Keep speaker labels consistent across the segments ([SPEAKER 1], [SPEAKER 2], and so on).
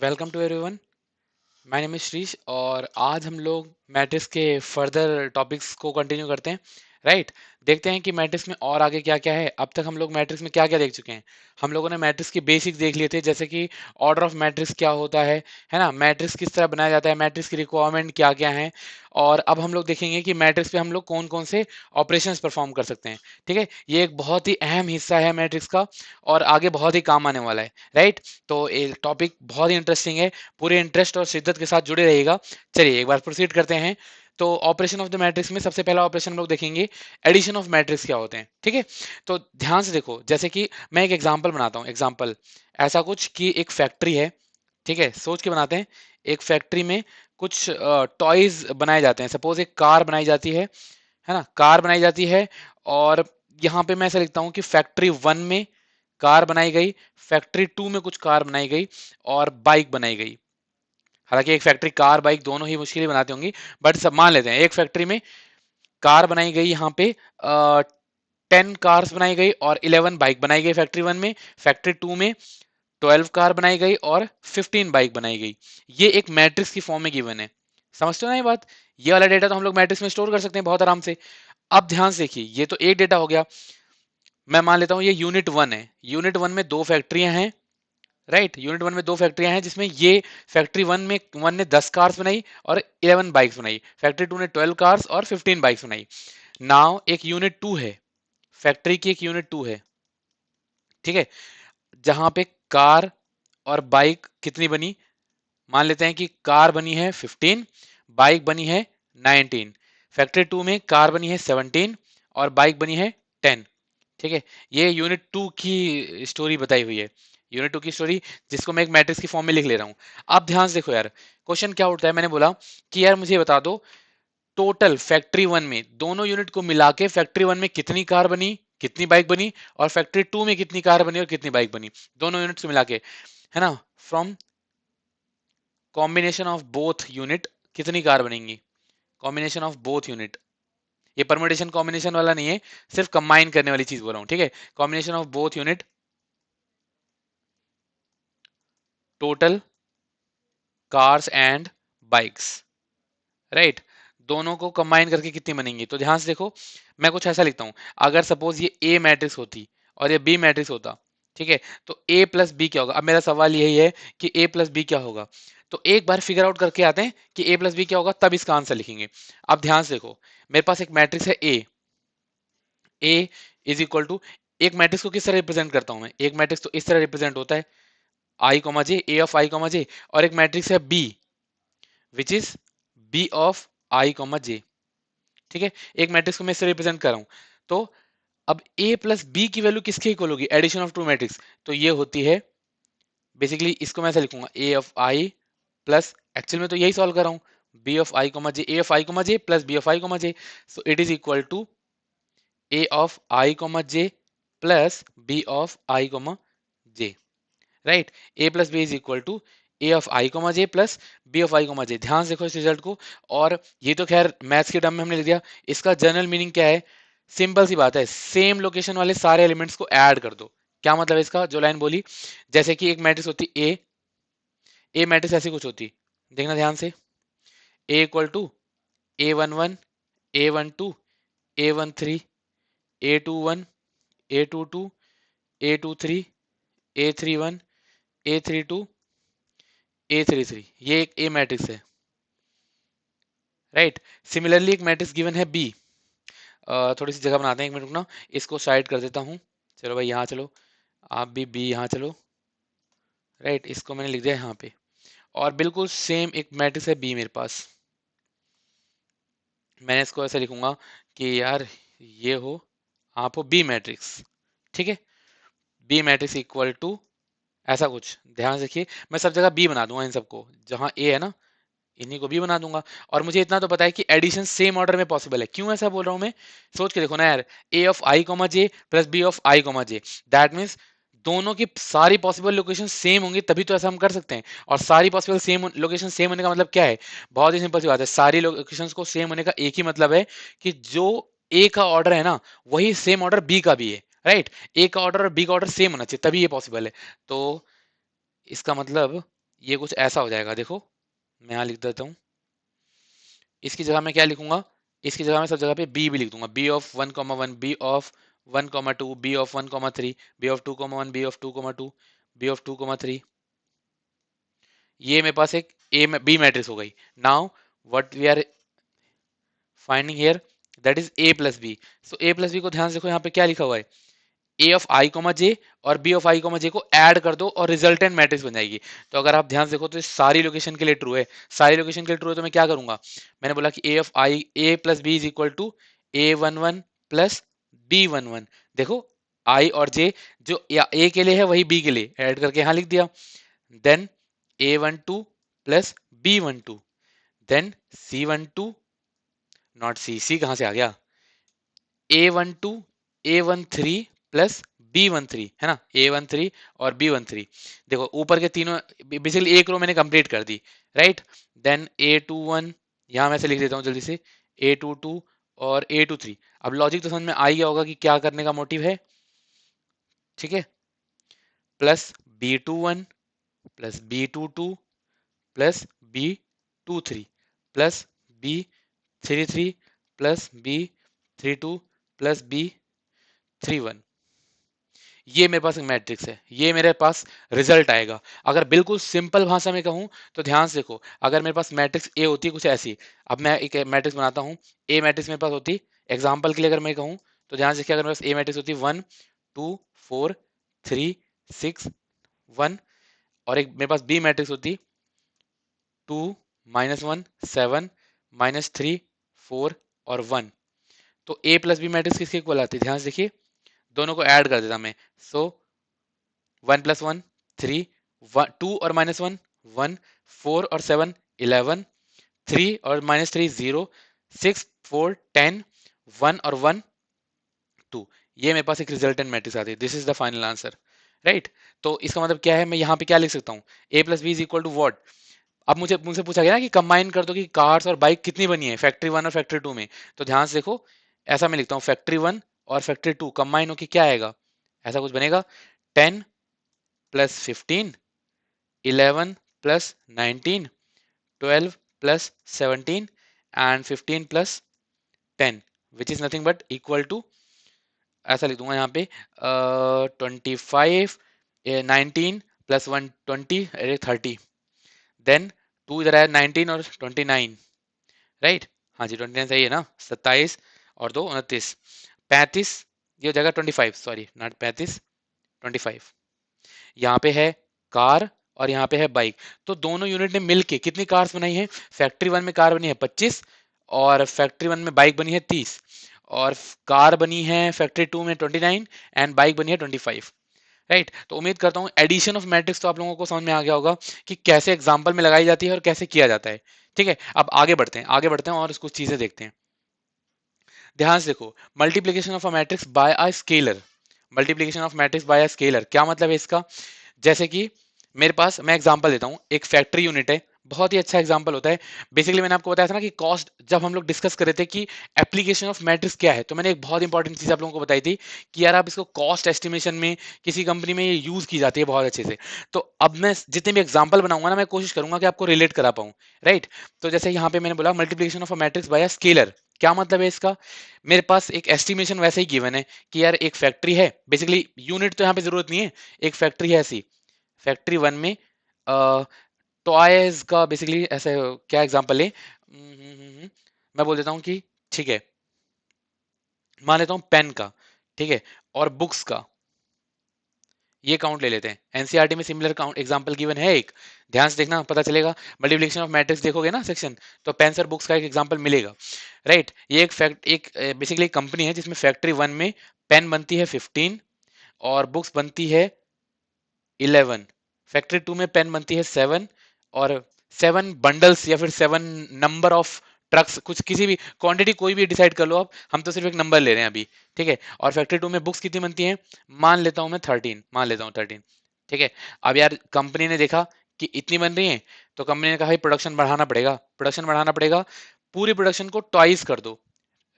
[SPEAKER 1] Welcome to everyone. My name is Shrish और आज हम लोग मैट्रिक्स के फर्दर टॉपिक्स को कंटिन्यू करते हैं। राइट, देखते हैं कि मैट्रिक्स में और आगे क्या क्या है। अब तक हम लोग मैट्रिक्स में क्या क्या देख चुके हैं। हम लोगों ने मैट्रिक्स के बेसिक्स देख लिए थे, जैसे कि ऑर्डर ऑफ मैट्रिक्स क्या होता है ना, मैट्रिक्स किस तरह बनाया जाता है, मैट्रिक्स की रिक्वायरमेंट क्या क्या है। और अब हम लोग देखेंगे कि मैट्रिक्स पे हम लोग कौन कौन से ऑपरेशंस परफॉर्म कर सकते हैं। ठीक है, ये एक बहुत ही अहम हिस्सा है मैट्रिक्स का और आगे बहुत ही काम आने वाला है। राइट, तो ये टॉपिक बहुत ही इंटरेस्टिंग है। पूरे इंटरेस्ट और शिद्दत के साथ जुड़े रहिएगा। चलिए एक बार प्रोसीड करते हैं। तो ऑपरेशन ऑफ द मैट्रिक्स में सबसे पहला ऑपरेशन हम लोग देखेंगे एडिशन ऑफ मैट्रिक्स क्या होते हैं। ठीक है, तो ध्यान से देखो, जैसे कि मैं एक एग्जांपल बनाता हूँ। एग्जांपल ऐसा कुछ कि एक फैक्ट्री है। ठीक है, सोच के बनाते हैं। एक फैक्ट्री में कुछ टॉयज बनाए जाते हैं। सपोज एक कार बनाई जाती है ना, कार बनाई जाती है। और यहाँ पे मैं ऐसा लिखता हूँ कि फैक्ट्री वन में कार बनाई गई, फैक्ट्री टू में कुछ कार बनाई गई और बाइक बनाई गई। हालांकि एक फैक्ट्री कार बाइक दोनों ही मुश्किल बनाती होंगी, बट सब मान लेते हैं एक फैक्ट्री में कार बनाई गई। यहाँ पे 10 कार्स बनाई गई और 11 बाइक बनाई गई फैक्ट्री वन में। फैक्ट्री टू में 12 कार बनाई गई और 15 बाइक बनाई गई। ये एक मैट्रिक्स की फॉर्म में गिवन है। समझते हो ना ये बात? ये वाला डेटा तो हम लोग मैट्रिक्स में स्टोर कर सकते हैं बहुत आराम से। अब ध्यान से देखिए, ये तो एक डेटा हो गया। मैं मान लेता हूँ ये यूनिट वन है। यूनिट वन में दो फैक्ट्रियां हैं। राइट, यूनिट वन में दो फैक्ट्रियां हैं, जिसमें ये फैक्ट्री वन ने 10 कार्स बनाई और 11 बाइक्स बनाई। फैक्ट्री टू ने 12 कार्स और 15 बाइक्स बनाई। नाउ एक यूनिट टू है, फैक्ट्री की एक यूनिट टू है। ठीक है, जहां पे कार और बाइक कितनी बनी? मान लेते हैं कि कार बनी है 15, बाइक बनी है 19। फैक्ट्री टू में कार बनी है 17 और बाइक बनी है 10। ठीक है, ये यूनिट टू की स्टोरी बताई हुई है। यूनिट टू की स्टोरी, जिसको मैं एक मैट्रिक्स की फॉर्म में लिख ले रहा हूँ। आप ध्यान से देखो यार, क्वेश्चन क्या उठता है। मैंने बोला कि यार मुझे बता दो, टोटल फैक्ट्री वन में दोनों यूनिट को मिला के फैक्ट्री वन में कितनी कार बनी, कितनी बाइक बनी, और फैक्ट्री टू में कितनी कार बनी और कितनी बाइक बनी, दोनों यूनिट्स को मिला के, है ना। From combination of both unit कितनी कार बनेंगी, कॉम्बिनेशन ऑफ बोथ यूनिट। ये परमुटेशन कॉम्बिनेशन वाला नहीं है, सिर्फ कंबाइन करने वाली चीज बोल रहा हूँ। ठीक है, combination of both unit, total cars and bikes. Right, दोनों को कंबाइन करके कितनी बनेंगी। तो ध्यान से देखो, मैं कुछ ऐसा लिखता हूं। अगर सपोज ये ए मैट्रिक्स होती और ये बी मैट्रिक्स होता, ठीक है, तो ए प्लस बी क्या होगा। अब मेरा सवाल यही है कि ए प्लस बी क्या होगा। तो एक बार फिगर आउट करके आते हैं कि ए प्लस बी क्या होगा, तब इसका आंसर लिखेंगे। अब ध्यान से देखो, मेरे पास एक मैट्रिक्स है ए। ए इज इक्वल टू, एक मैट्रिक्स को किस तरह रिप्रेजेंट करता हूं मैं, एक मैट्रिक्स तो इस तरह रिप्रेजेंट होता है, I comma J, A of I comma J. और एक मैट्रिक्स है B, which is B of I comma J. ठीक है, एक मैट्रिक्स को मैं इससे रिप्रेजेंट कर रहा हूं। तो अब ए प्लस बी की वैल्यू किसके इक्वल होगी, एडिशन ऑफ टू मैट्रिक्स। तो ये होती है बेसिकली, इसको मैं ऐसे लिखूंगा, A of I plus, actual में तो यही सॉल्व कर रहा हूं, B of I comma J, A of I comma J plus B of I comma J. So it is equal to A of I comma J plus B of I comma J. Right, A plus B is equal to A of I comma J plus B of I comma J. ध्यान से देखो इस result को। और ये तो खैर maths के टर्म में हमने लिख दिया। इसका जनरल मीनिंग क्या है, सिंपल सी बात है, सेम लोकेशन वाले सारे एलिमेंट्स को ऐड कर दो। क्या मतलब है इसका, जो लाइन बोली, जैसे कि एक मैट्रिक्स होती ए मैट्रिक्स ऐसी कुछ होती, देखना ध्यान से, ए equal to A11, A12, A13, A21, A22, A23, A31, A32, A33, ये एक ए मैट्रिक्स है। राइट, सिमिलरली एक मैट्रिक्स गिवन है बी। थोड़ी सी जगह बनाते हैं, एक मिनट रुकना, इसको साइड कर देता हूँ। चलो भाई यहाँ चलो, आप भी बी यहाँ चलो। राइट, इसको मैंने लिख दिया यहाँ पे। और बिल्कुल सेम एक मैट्रिक्स है बी मेरे पास। मैंने इसको ऐसे लिखूंगा कि यार ये हो, आप हो बी मैट्रिक्स। ठीक है, बी मैट्रिक्स इक्वल टू ऐसा कुछ। ध्यान से देखिए, मैं सब जगह बी बना दूंगा, इन सबको जहां ए है ना, इन्हीं को भी बना दूंगा। और मुझे इतना तो पता है कि एडिशन सेम ऑर्डर में पॉसिबल है। क्यों ऐसा बोल रहा हूं मैं, सोच के देखो ना यार, A of I comma J plus B of I comma J, that means दोनों की सारी पॉसिबल लोकेशन सेम होंगी, तभी तो ऐसा हम कर सकते हैं। और सारी पॉसिबल सेम लोकेशन सेम होने का मतलब क्या है, बहुत ही सिंपल सी बात है। सारी लोकेशन को सेम होने का एक ही मतलब है कि जो ए का ऑर्डर है ना, वही सेम ऑर्डर बी का भी है। राइट, ए का ऑर्डर और बी का ऑर्डर सेम होना चाहिए, तभी ये पॉसिबल है। तो इसका मतलब ये कुछ ऐसा हो जाएगा, देखो मैं यहाँ लिख देता हूँ। इसकी जगह मैं क्या लिखूंगा, इसकी जगह मैं सब जगह पे बी भी लिख दूंगा, B of 1,1, B of 1,2, B of 1,3, B of 2,1, B of 2,2, B of 2,3। ये मेरे पास एक ए बी मैट्रिक्स हो गई। Now what we are finding here, that is A plus B. So A plus B को ध्यान से देखो, यहाँ पे क्या लिखा हुआ है, ए ऑफ आई कोमा जे और बी ऑफ आई कोमा जे को ऐड कर दो और रिजल्टेंट मैट्रिक्स बन जाएगी। तो अगर आप ध्यान से देखो तो ये सारी लोकेशन के लिए ट्रू है, सारी लोकेशन के लिए ट्रू है, तो मैं क्या करूंगा, मैंने बोला कि A of I A plus B is equal to A11 plus B11। देखो आई और जे जो ए के लिए है वही बी के लिए ऐड करके यहाँ लिख दिया। Then A12 plus B12, then C12, not C कहाँ से आ गया, A12 A13 प्लस B13 है ना, A13 और B13। देखो ऊपर के तीनों बेसिकली एक रो मैंने कंप्लीट कर दी, राइट। देन A21, यहाँ मैं से लिख देता हूँ जल्दी से, A22 और A23। अब लॉजिक तो समझ में आ ही गया होगा कि क्या करने का मोटिव है, ठीक है। Plus B21 plus B22 plus B23 plus B33 plus B32 plus B31। ये मेरे पास एक मैट्रिक्स है, ये मेरे पास रिजल्ट आएगा। अगर बिल्कुल सिंपल भाषा में कहूँ तो ध्यान से देखो, अगर मेरे पास मैट्रिक्स ए होती है कुछ ऐसी, अब मैं एक मैट्रिक्स बनाता हूँ, ए मैट्रिक्स मेरे पास होती, एग्जाम्पल के लिए अगर मैं कहूँ तो ध्यान से देखिए, अगर मेरे पास ए मैट्रिक्स होती 1, 2, 4, 3, 6, 1, और एक मेरे पास बी मैट्रिक्स होती 2, -1, 7, -3, 4 और 1। तो ए प्लस बी मैट्रिक्स किसके इक्वल आती है, ध्यान से देखिए, दोनों को ऐड कर देता मैं। सो 1 + 1 3, 2 और -1 1, 4 और 7 11, 3 और -3 0, 6 4 10, 1 और 1 2। ये मेरे पास एक रिजल्टेंट मैट्रिक्स आती है, this is the final answer, right. तो इसका मतलब क्या है, मैं यहाँ पे क्या लिख सकता हूँ, A plus B is equal to what. अब मुझसे पूछा गया ना कि कंबाइन कर दो कि कार्स और बाइक कितनी बनी है फैक्ट्री 1 और फैक्ट्री 2 में। तो ध्यान से देखो, ऐसा मैं लिखता हूँ, फैक्ट्री 1 और फैक्ट्री 2 कंबाइन होकर क्या आएगा, ऐसा कुछ बनेगा, 10 + 15, 11 + 19, 12 + 17 and 15 + 10, which is nothing but equal to, ऐसा लिख दूंगा यहाँ पे 25, 19 + 1 20, 30। देन 2 इधर आया 19 और 29, राइट। हाँ जी 29 सही है ना, 27 और 2 29, 35, ये हो जाएगा 25, सॉरी नॉट 35, 25। यहाँ पे है कार और यहाँ पे है बाइक, तो दोनों यूनिट ने मिलके कितनी कार्स बनाई है, फैक्ट्री 1 में कार बनी है 25 और फैक्ट्री 1 में बाइक बनी है 30, और कार बनी है फैक्ट्री 2 में 29 एंड बाइक बनी है 25, राइट। तो उम्मीद करता हूँ एडिशन ऑफ मैट्रिक्स तो आप लोगों को समझ में आ गया होगा कि कैसे एग्जाम्पल में लगाई जाती है और कैसे किया जाता है, ठीक है। अब आगे बढ़ते हैं और कुछ चीजें देखते हैं। ध्यान से देखो, multiplication of a matrix bye a scalar, multiplication of matrix bye a scalar क्या मतलब है इसका, जैसे कि मेरे पास, मैं एग्जांपल देता हूँ, एक फैक्ट्री यूनिट है, बहुत ही अच्छा एग्जांपल होता है। बेसिकली मैंने आपको बताया था ना कि कॉस्ट, जब हम लोग डिस्कस कर रहे थे कि एप्लीकेशन ऑफ मैट्रिक्स क्या है, तो मैंने एक बहुत इंपॉर्टेंट चीज आप लोगों को बताई थी कि यार आप इसको कॉस्ट एस्टिमेशन में किसी कंपनी में ये यूज की जाती है बहुत अच्छे से। तो अब मैं जितने भी एग्जाम्पल बनाऊंगा ना, मैं कोशिश करूंगा कि आपको रिलेट करा पाऊं, राइट। तो जैसे यहाँ पे मैंने बोला multiplication of a matrix bye a scalar, क्या मतलब है इसका, मेरे पास एक एस्टिमेशन वैसे ही गिवन है कि यार एक फैक्ट्री है, बेसिकली यूनिट तो यहाँ पे जरूरत नहीं है, एक फैक्ट्री है ऐसी, फैक्ट्री 1 में टॉयज का बेसिकली ऐसे, क्या एग्जांपल है, मैं बोल देता हूँ कि ठीक है, मान लेता हूँ पेन का, ठीक है, और बुक्स का, ये काउंट ले लेते हैं, एनसीईआरटी में सिमिलर काउंट एग्जांपल गिवन है एक, ध्यान से देखना पता चलेगा, मल्टीप्लिकेशन ऑफ मैट्रिक्स देखोगे ना सेक्शन, तो पेन्स और बुक्स का एक एग्जांपल मिलेगा, राइट। ये एक बेसिकली कंपनी है जिसमें फैक्ट्री 1 में पेन बनती है 15 और बुक्स बनती है 11, फैक्ट्री 2 में पेन बनती है 7 और 7 बंडल्स या फिर 7 नंबर ऑफ ट्रक्स, कुछ किसी भी क्वांटिटी कोई भी डिसाइड कर लो आप, हम तो सिर्फ एक नंबर ले रहे हैं अभी, ठीक है। और फैक्ट्री 2 में बुक्स कितनी बनती हैं, मान लेता हूं मैं 13, मान लेता हूं 13, ठीक है। अब यार कंपनी ने देखा कि इतनी बन रही है, तो कंपनी ने कहा भाई प्रोडक्शन बढ़ाना पड़ेगा, प्रोडक्शन बढ़ाना पड़ेगा, पूरी प्रोडक्शन को ट्वाइस कर दो,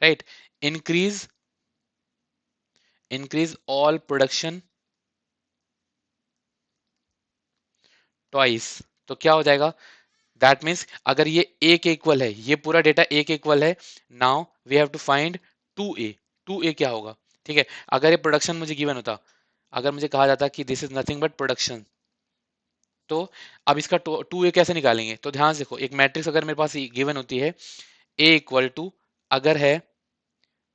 [SPEAKER 1] right. Increase increase all production twice, तो क्या हो जाएगा, दैट मीन्स अगर ये ए के इक्वल है, ये पूरा डेटा ए के इक्वल है, now we have to find 2a। 2a क्या होगा, ठीक है। अगर ये प्रोडक्शन मुझे गिवन होता, अगर मुझे कहा जाता कि this is nothing but production, तो अब इसका 2a कैसे निकालेंगे, तो ध्यान से देखो, एक मैट्रिक्स अगर मेरे पास गिवन होती है a इक्वल टू, अगर है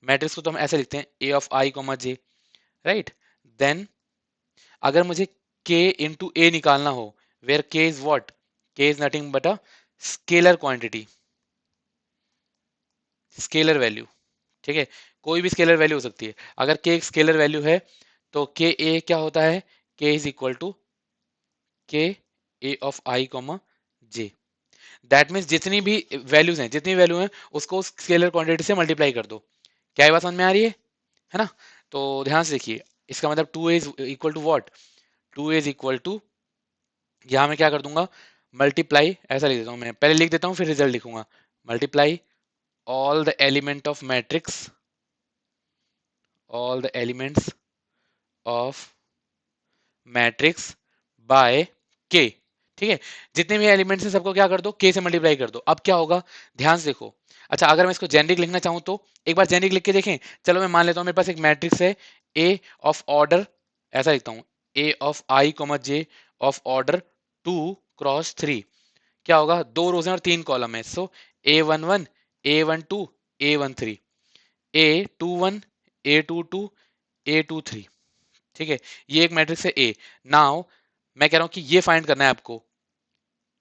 [SPEAKER 1] मैट्रिक्स को तो हम ऐसे लिखते हैं a of i comma J, right. Then अगर मुझे k इंटू ए निकालना हो, where k is what, k is nothing but a scalar quantity, scalar value, ठीक है। कोई भी स्केलर वैल्यू हो सकती है। अगर k एक स्केलर वैल्यू है तो k a क्या होता है, k is equal to k a of i comma J. That means जितनी भी वैल्यूज हैं, जितनी वैल्यू हैं उसको स्केलर क्वांटिटी से मल्टीप्लाई कर दो। क्या ये बात समझ में आ रही है ना। तो ध्यान से देखिए, इसका मतलब 2a is equal to what, 2a is equal to, यहाँ मैं क्या कर दूंगा, मल्टीप्लाई, ऐसा लिख देता हूँ मैं, पहले लिख देता हूँ फिर रिजल्ट लिखूंगा, multiply all the element of matrix, all the elements of matrix by के, ठीक है। जितने भी एलिमेंट्स हैं सबको क्या कर दो, के से मल्टीप्लाई कर दो। अब क्या होगा, ध्यान से देखो। अच्छा, अगर मैं इसको जेनरिक लिखना चाहूँ तो एक बार जेनरिक लिख के देखें। चलो मैं मान लेता हूँ मेरे पास एक मैट्रिक्स है ए ऑफ ऑर्डर, ऐसा लिखता हूँ, A of I comma J of order 2 cross 3। क्या होगा, 2 रोज हैं और 3 कॉलम है, सो A11 A12 A13, A21 A22 A23, ठीक है। ये एक मैट्रिक्स है ए। नाउ मैं कह रहा हूं कि ये फाइंड करना है आपको,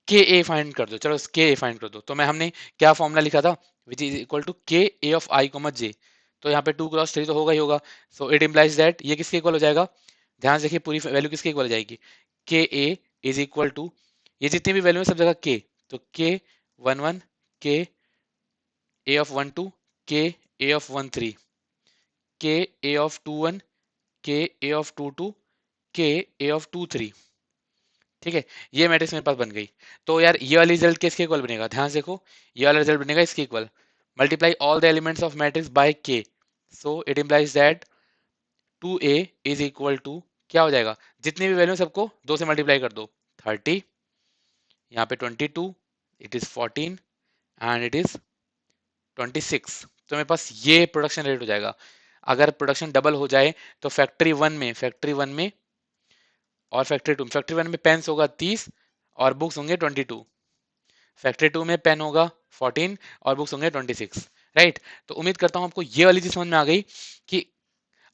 [SPEAKER 1] के ए फाइंड कर दो। चलो के ए फाइंड कर दो, तो मैं हमने क्या फॉर्मूला लिखा था, which is equal to k A of I comma जे। तो यहाँ पे 2 क्रॉस 3 तो होगा ही होगा, सो इट इम्प्लाइज दैट ये किसके इक्वल हो जाएगा, ध्यान से देखिए पूरी वैल्यू किसके इक्वल हो जाएगी, के ए इज इक्वल टू, ये जितनी भी वैल्यू है सब जगह के, तो के 11 के ए ऑफ 12 के ए ऑफ 13 के ए ऑफ 21 के ए ऑफ 22 के ए ऑफ 23, ठीक है। ये मैट्रिक्स मेरे पास बन गई। तो यार ये वाली रिजल्ट किसके इक्वल बनेगा, ध्यान से देखो, ये वाला रिजल्ट बनेगा इसके equal, multiply all the elements of matrix by K, so it implies that 2a is equal to, क्या हो जाएगा, जितनी भी वैल्यू सबको 2 से मल्टीप्लाई कर दो, 30, यहाँ पे 22, it is 14 and it is 26। तो मेरे पास ये प्रोडक्शन रेट हो जाएगा। अगर प्रोडक्शन डबल हो जाए तो फैक्ट्री वन में और फैक्ट्री वन में पेन्स होगा 30 और बुक्स होंगे 22, फैक्ट्री टू में पेन होगा 14 और बुक्स होंगे 26, राइट। तो उम्मीद करता हूँ आपको ये वाली चीज समझ में आ गई कि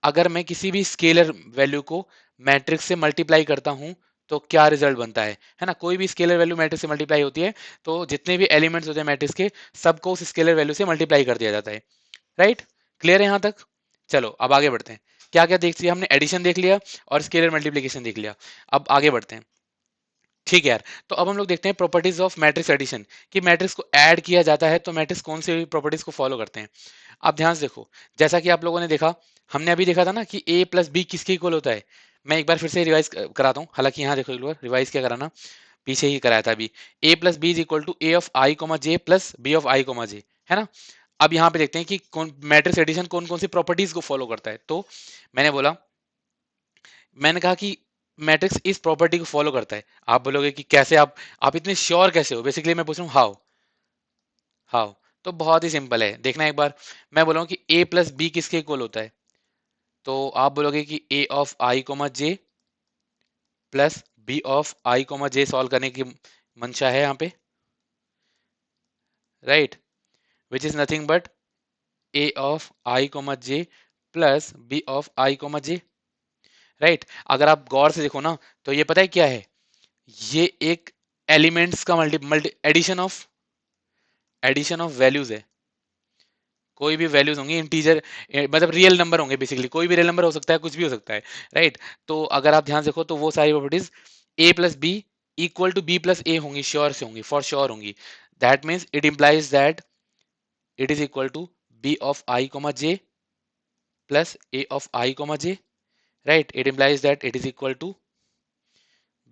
[SPEAKER 1] अगर मैं किसी भी स्केलर वैल्यू को मैट्रिक्स से मल्टीप्लाई करता हूँ तो क्या रिजल्ट बनता है ना। कोई भी स्केलर वैल्यू मैट्रिक्स से मल्टीप्लाई होती है तो जितने भी एलिमेंट्स होते हैं मैट्रिक्स के सबको उस स्केलर वैल्यू से मल्टीप्लाई कर दिया जाता है, राइट। क्लियर है यहाँ तक। चलो अब आगे बढ़ते हैं। क्या क्या देख लिया हमने, एडिशन देख लिया और स्केलर मल्टीप्लिकेशन देख लिया। अब आगे बढ़ते हैं, ठीक है यार। तो अब हम लोग देखते हैं प्रॉपर्टीज ऑफ मैट्रिक्स एडिशन, कि मैट्रिक्स को ऐड किया जाता है तो मैट्रिक्स कौन सी प्रॉपर्टीज को फॉलो करते हैं। आप ध्यान से देखो, जैसा कि आप लोगों ने देखा, हमने अभी देखा था ना कि a प्लस बी किसके इक्वल होता है। मैं एक बार फिर से रिवाइज कराता हूँ, हालांकि यहाँ देखो एक बार रिवाइज क्या कराना, पीछे ही कराया था अभी। a plus B is equal to A of I comma J plus B of I comma J, है ना। अब यहाँ पे देखते हैं कि कौन मैट्रिक्स एडिशन कौन कौन सी प्रॉपर्टीज को फॉलो करता है। तो मैंने बोला, मैंने कहा कि मैट्रिक्स इस प्रॉपर्टी को फॉलो करता है। आप बोलोगे कि कैसे, आप इतने श्योर कैसे हो, बेसिकली मैं पूछ रहा हूँ हाउ, हाउ। तो बहुत ही सिंपल है, देखना एक बार। मैं बोल रहा हूँ कि a प्लस बी किसके इक्वल होता है, तो आप बोलोगे कि a of I comma J plus B of I comma j solve करने की मंशा है यहाँ पे, right, which is nothing but a of I comma J plus B of I comma J, right. अगर आप गौर से देखो ना तो ये पता है क्या है, ये एक एलिमेंट्स का multi multi addition of values है। कोई भी वैल्यूज होंगी इंटीजर, मतलब रियल नंबर होंगे, बेसिकली कोई भी रियल नंबर हो सकता है, कुछ भी हो सकता है, राइट। तो अगर आप ध्यान से देखो तो वो सारी properties a plus B equal to B plus A होंगी, श्योर से होंगी, फॉर श्योर होंगी। That means it implies that it is equal to B of I comma J plus A of I comma J, right. It implies that it is equal to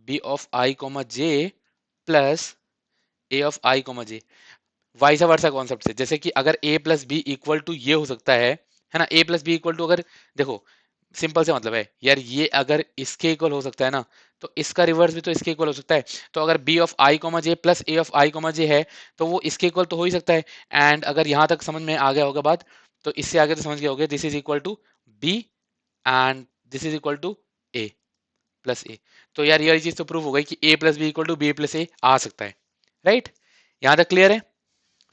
[SPEAKER 1] B of I comma J plus A of I comma J, vice versa concept से। जैसे कि अगर a plus B equal to ये हो सकता है ना, a plus B equal to, अगर देखो सिंपल से मतलब है यार, ये अगर इसके इक्वल हो सकता है ना, तो इसका रिवर्स भी तो इसके इक्वल हो सकता है। तो अगर B of I comma J plus A of I comma J है, तो वो इसके इक्वल तो हो ही सकता है। एंड अगर यहाँ तक समझ में आ गया होगा बात, तो इससे आगे तो समझ गया होगा, this is equal to B and this is equal to A plus A. तो यार ये चीज तो प्रूव हो गई कि A plus B equal to B plus A आ सकता है। राइट, यहाँ तक क्लियर है?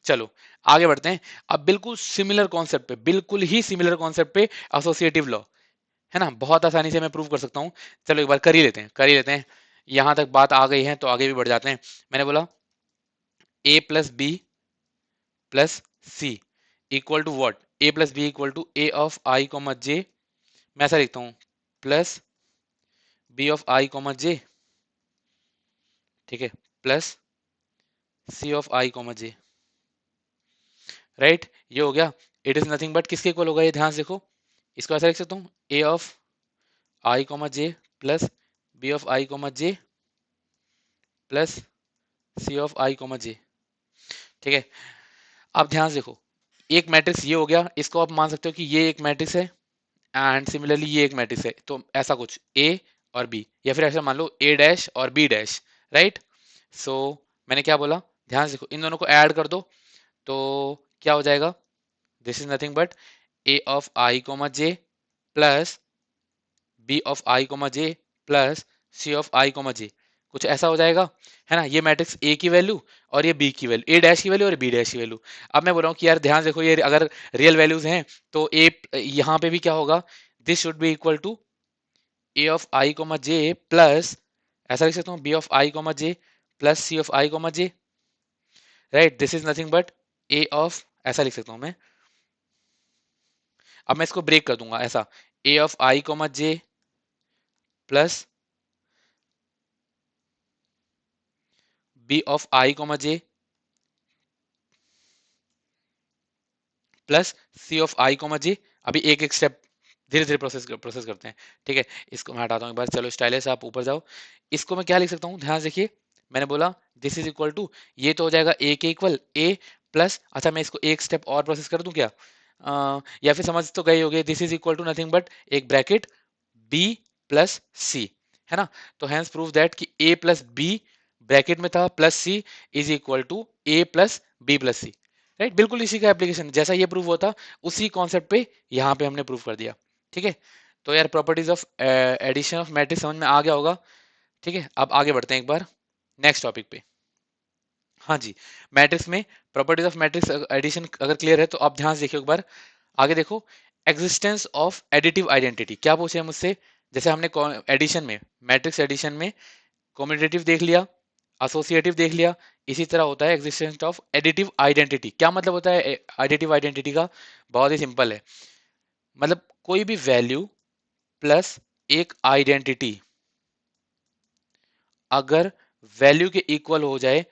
[SPEAKER 1] चलो आगे बढ़ते हैं। अब बिल्कुल सिमिलर कॉन्सेप्ट पे, बिल्कुल ही सिमिलर कॉन्सेप्ट पे एसोसिएटिव लॉ, है ना, बहुत आसानी से मैं प्रूव कर सकता हूँ। चलो एक बार कर ही लेते हैं, कर ही लेते हैं। यहां तक बात आ गई है तो आगे भी बढ़ जाते हैं। मैंने बोला A plus B plus C equal to what, A plus B equal to A of I comma J, मैं ऐसा लिखता हूँ, plus B of I comma J, ठीक है, plus C of I comma J. Right, ये हो गया। It is nothing but किसके इक्वल होगा, ये ध्यान से देखो, इसको ऐसा लिख सकता हूँ, A of I comma J plus B of I comma J plus C of I comma J. ठीक है, अब ध्यान से देखो, एक मैट्रिक्स ये हो गया, इसको आप मान सकते हो कि ये एक मैट्रिक्स है, एंड सिमिलरली ये एक मैट्रिक्स है। तो ऐसा कुछ ए और बी, या फिर ऐसा मान लो ए डैश और बी डैश। राइट, सो मैंने क्या बोला, ध्यान से देखो, इन दोनों को ऐड कर दो, तो क्या हो जाएगा, this is nothing but A of I comma J plus B of I comma J plus C of I comma J, कुछ ऐसा हो जाएगा, है ना। ये मैट्रिक्स ए की वैल्यू और ये बी की वैल्यू, ए डैश की वैल्यू और बी डैश की वैल्यू। अब मैं बोल रहा हूँ कि यार ध्यान से देखो, ये अगर रियल वैल्यूज हैं तो ए यहाँ पे भी क्या होगा, this should be equal to A of I comma J plus, ऐसा लिख सकता हूँ, b of I comma J plus C of I comma J. Right, this is nothing but A of, ऐसा लिख सकता हूँ मैं, अब मैं इसको ब्रेक कर दूंगा ऐसा, A of I comma J plus B of I comma J plus C of I comma J. अभी एक एक स्टेप धीरे धीरे प्रोसेस करते हैं। ठीक है, इसको मैं हटाता हूँ एक बार, चलो स्टाइलिश आप ऊपर जाओ। इसको मैं क्या लिख सकता हूँ, ध्यान से देखिए, मैंने बोला दिस इज इक्वल टू, ये तो हो जाएगा ए के इक्वल ए प्लस, अच्छा मैं इसको एक स्टेप और प्रोसेस कर दूं क्या, या फिर समझ तो गए होगे, this is equal to nothing but एक ब्रैकेट बी प्लस सी, है ना। तो हैंस प्रूव दैट कि ए प्लस बी ब्रैकेट में था plus c is equal to A plus B plus c. Right, बिल्कुल इसी का एप्लीकेशन, जैसा ये प्रूव होता उसी कॉन्सेप्ट पे यहाँ पे हमने प्रूव कर दिया। ठीक है, तो यार properties of addition of matrix समझ में आ गया होगा। ठीक है, अब आगे बढ़ते हैं एक बार नेक्स्ट टॉपिक पे। हाँ जी, मैट्रिक्स में प्रॉपर्टीज ऑफ मैट्रिक्स एडिशन अगर क्लियर है तो आप ध्यान से देखिए एक बार आगे देखो, एग्जिस्टेंस ऑफ एडिटिव आइडेंटिटी, क्या पूछे है मुझसे, जैसे हमने एडिशन में, मैट्रिक्स एडिशन में कॉम्यूटेटिव देख लिया, एसोसिएटिव देख लिया, इसी तरह होता है एग्जिस्टेंस ऑफ एडिटिव आइडेंटिटी। क्या मतलब होता है एडिटिव आइडेंटिटी का, बहुत ही सिंपल है, मतलब कोई भी वैल्यू प्लस एक आइडेंटिटी अगर वैल्यू के इक्वल हो जाए,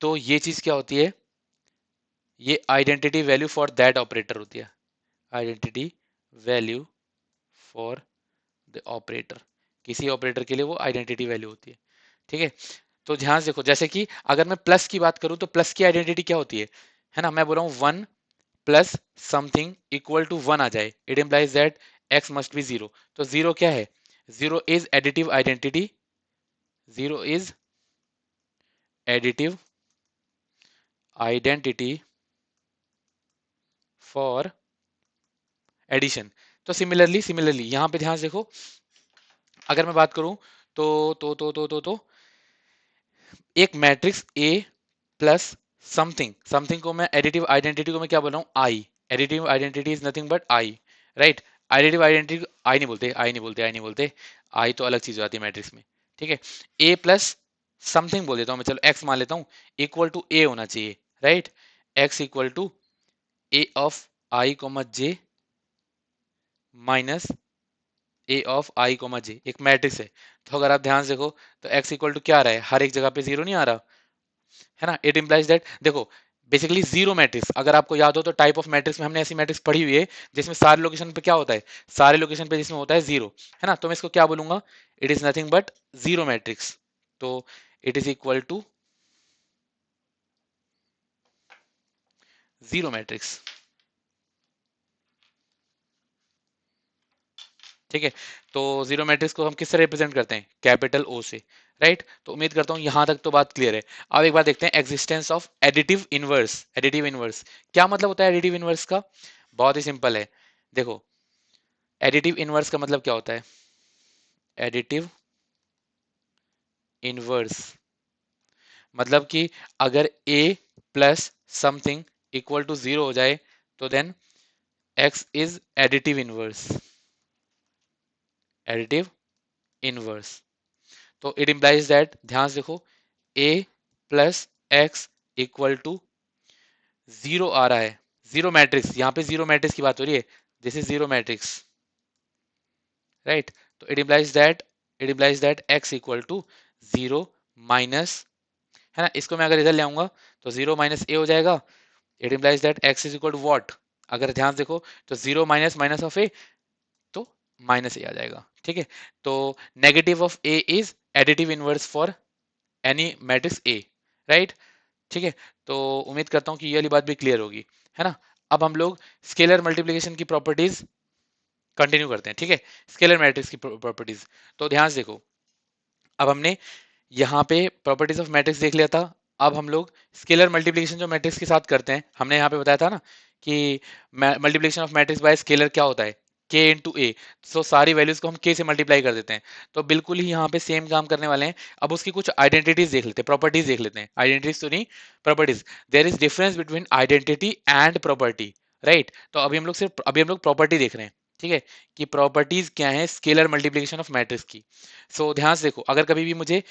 [SPEAKER 1] तो ये चीज क्या होती है, ये identity value for that operator होती है, identity value for the operator, किसी ऑपरेटर के लिए वो आइडेंटिटी वैल्यू होती है। ठीक है, तो ध्यान से देखो, जैसे कि अगर मैं प्लस की बात करूं तो प्लस की आइडेंटिटी क्या होती है ना, मैं बोल रहा हूं one plus something equal to one आ जाए, it implies that X must be zero. तो जीरो क्या है, zero is additive identity, zero is additive identity for addition. तो सिमिलरली यहां पे ध्यान से देखो, अगर मैं बात करूं तो एक मैट्रिक्स ए प्लस समथिंग को मैं एडिटिव आइडेंटिटी को मैं क्या बोल रहा हूँ, I, additive identity is nothing but I. Right, additive identity I नहीं बोलते, आई तो अलग चीज हो जाती है मैट्रिक्स में। ठीक है, ए प्लस समथिंग बोल देता हूँ मैं, चलो एक्स मान लेता हूँ, इक्वल टू ए होना चाहिए। Right, X equal to A of I comma J minus A of I comma J, एक मैट्रिक्स है। तो अगर आप ध्यान से देखो, तो एक्स इक्वल टू क्या आ रहा है, हर एक जगह पे जीरो नहीं आ रहा, है ना। इट इम्प्लाइज दैट, देखो बेसिकली जीरो मैट्रिक्स, अगर आपको याद हो तो टाइप ऑफ मैट्रिक्स में हमने ऐसी मैट्रिक्स पढ़ी हुई है जिसमें सारे लोकेशन पे क्या होता है, सारे लोकेशन पे जिसमें होता है जीरो, है ना। तो मैं इसको क्या बोलूंगा, it is nothing but zero matrix. तो it is equal to zero matrix. ठीक है। तो जीरो मैट्रिक्स को हम किससे रिप्रेजेंट करते हैं? कैपिटल ओ से, राइट। तो उम्मीद करता हूँ यहां तक तो बात क्लियर है। अब एक बार देखते हैं existence of additive inverse. Additive inverse क्या मतलब होता है? एडिटिव इनवर्स का बहुत ही सिंपल है। देखो, एडिटिव इनवर्स का मतलब क्या होता है? एडिटिव इनवर्स मतलब कि अगर a plus something equal to zero हो जाए तो then x is additive inverse. Additive inverse तो इट इम्प्लाइज दैट, ध्यान से देखो, a plus X equal to zero आ रहा है। जीरो मैट्रिक्स, यहाँ पे जीरो मैट्रिक्स की बात हो रही है, this is zero matrix, right. तो it implies that x equal to zero minus, है ना, इसको मैं अगर इधर ले आऊंगा तो जीरो माइनस ए हो जाएगा। It implies that x is equal to what? अगर ध्यान से देखो तो zero minus minus of a, तो माइनस ए आ जाएगा, ठीक है। तो negative of a is additive inverse for any matrix a, right, ठीक है। तो उम्मीद करता हूँ कि ये वाली बात भी क्लियर होगी, है ना। अब हम लोग स्केलर मल्टीप्लिकेशन की प्रॉपर्टीज कंटिन्यू करते हैं, ठीक है। स्केलर मैट्रिक्स की प्रॉपर्टीज, तो ध्यान से देखो, अब हमने यहाँ पे प्रॉपर्टीज ऑफ मैट्रिक्स देख लिया था। अब हम लोग स्केलर मल्टीप्लिकेशन जो मैट्रिक्स के साथ करते हैं, हमने यहाँ पे बताया था ना कि multiplication of matrix bye scalar क्या होता है? के इंटू ए। सो सारी वैल्यूज को हम के से मल्टीप्लाई कर देते हैं। तो बिल्कुल ही यहाँ पे सेम काम करने वाले हैं। अब उसकी कुछ आइडेंटिटीज देख लेते हैं, प्रॉपर्टीज देख लेते हैं। आइडेंटिटीज तो नहीं, properties. There is difference between identity and property, right. तो अभी हम लोग प्रॉपर्टी देख रहे हैं, ठीक है, कि प्रॉपर्टीज क्या है स्केलर मल्टीप्लिकेशन ऑफ मैट्रिक्स की। सो ध्यान से देखो, अगर कभी भी मुझे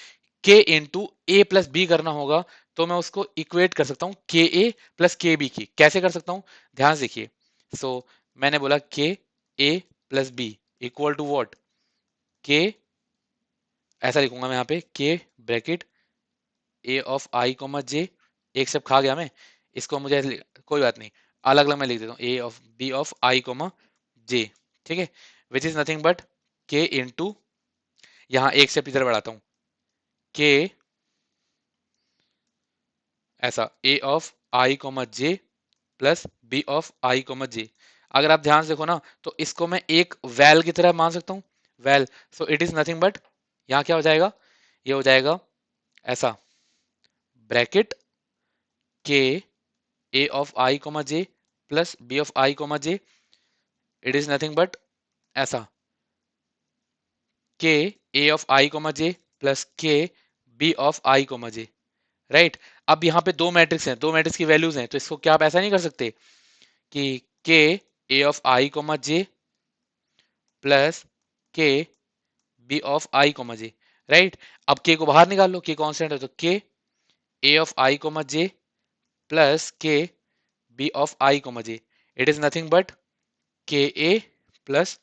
[SPEAKER 1] के इंटू ए प्लस बी करना होगा तो मैं उसको इक्वेट कर सकता हूँ के ए प्लस के बी की। कैसे कर सकता हूँ? ध्यान से देखिए। सो मैंने बोला K A plus B equal to what? K, ऐसा लिखूंगा मैं यहाँ पे, K bracket A of I comma J, एक स्टेप खा गया मैं, इसको मुझे कोई बात नहीं, अलग अलग मैं लिख देता हूँ, A of B of I comma J, ठीक है, which is nothing but K into, यहाँ एक स्टेप इधर बढ़ाता हूँ, के, ऐसा, A of I comma J plus B of I comma J. अगर आप ध्यान से देखो ना तो इसको मैं एक वैल की तरह मान सकता हूँ, well. So it is nothing but, यहाँ क्या हो जाएगा? ये हो जाएगा ऐसा, bracket K A of I comma J plus B of I comma J, it is nothing but ऐसा, K A of I comma J plus K B of I comma J, right. अब यहाँ पे दो matrix हैं, दो matrix की values हैं, तो इसको क्या आप ऐसा नहीं कर सकते कि K A of I comma J plus K B of I comma J, right. अब के को बाहर निकाल लो, के कांस्टेंट है, तो K A of I comma J plus K B of I comma J, it is nothing but K A plus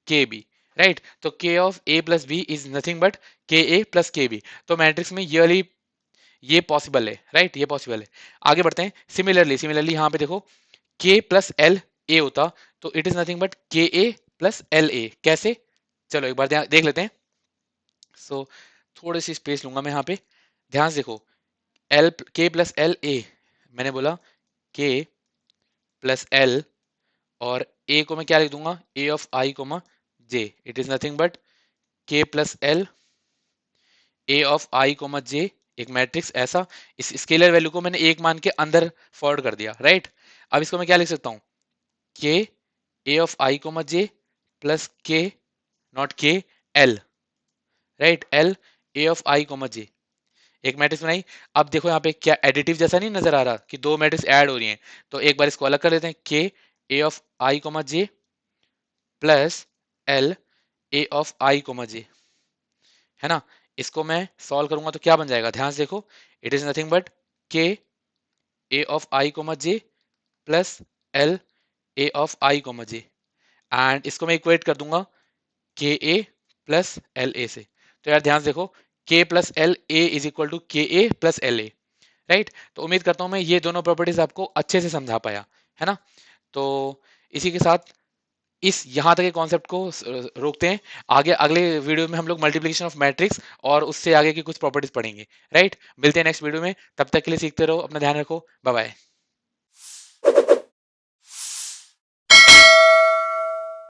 [SPEAKER 1] K B, right. तो K of A plus B is nothing but K A plus K B. तो matrix में ये possible है, right, ये possible है। आगे बढ़ते हैं। सिमिलरली यहाँ पे देखो, के प्लस एल ए होता तो it is nothing but K A plus L A. कैसे? चलो एक बार देख लेते हैं। सो थोड़ी सी स्पेस लूंगा मैं यहाँ पे, ध्यान से देखो, एल के प्लस एल ए, मैंने बोला के प्लस एल, और ए को मैं क्या लिख दूंगा? A of I comma J, it is nothing but K plus L A of I comma J, एक मैट्रिक्स ऐसा। इस स्केलर वैल्यू को मैंने एक मान के अंदर फॉरवर्ड कर दिया, राइट। अब इसको मैं क्या लिख सकता हूँ? K A of I comma J plus K, not K, L, right, L A of I comma J, एक मैट्रिक्स बनाई। अब देखो यहाँ पे क्या एडिटिव जैसा नहीं नजर आ रहा कि दो मैट्रिक्स ऐड हो रही हैं? तो एक बार इसको अलग कर देते हैं, K A of I comma J plus L A of I comma J, है ना। इसको मैं सॉल्व करूंगा तो क्या बन जाएगा? ध्यान से देखो, it is nothing but K A of I comma J plus L A of I comma J, and इसको मैं इक्वेट कर दूंगा के ए प्लस एल ए से। तो यार ध्यान से देखो, k plus L a is equal to k A plus L a, right. तो उम्मीद करता हूं मैं ये दोनों प्रॉपर्टीज आपको अच्छे से समझा पाया, है ना। तो इसी के साथ इस यहाँ तक के कॉन्सेप्ट को रोकते हैं। आगे अगले वीडियो में हम लोग मल्टीप्लिकेशन ऑफ मैट्रिक्स और उससे आगे की कुछ प्रॉपर्टीज पढ़ेंगे, राइट। मिलते हैं नेक्स्ट वीडियो में, तब तक के लिए सीखते रहो, अपना ध्यान रखो, बाय बाय।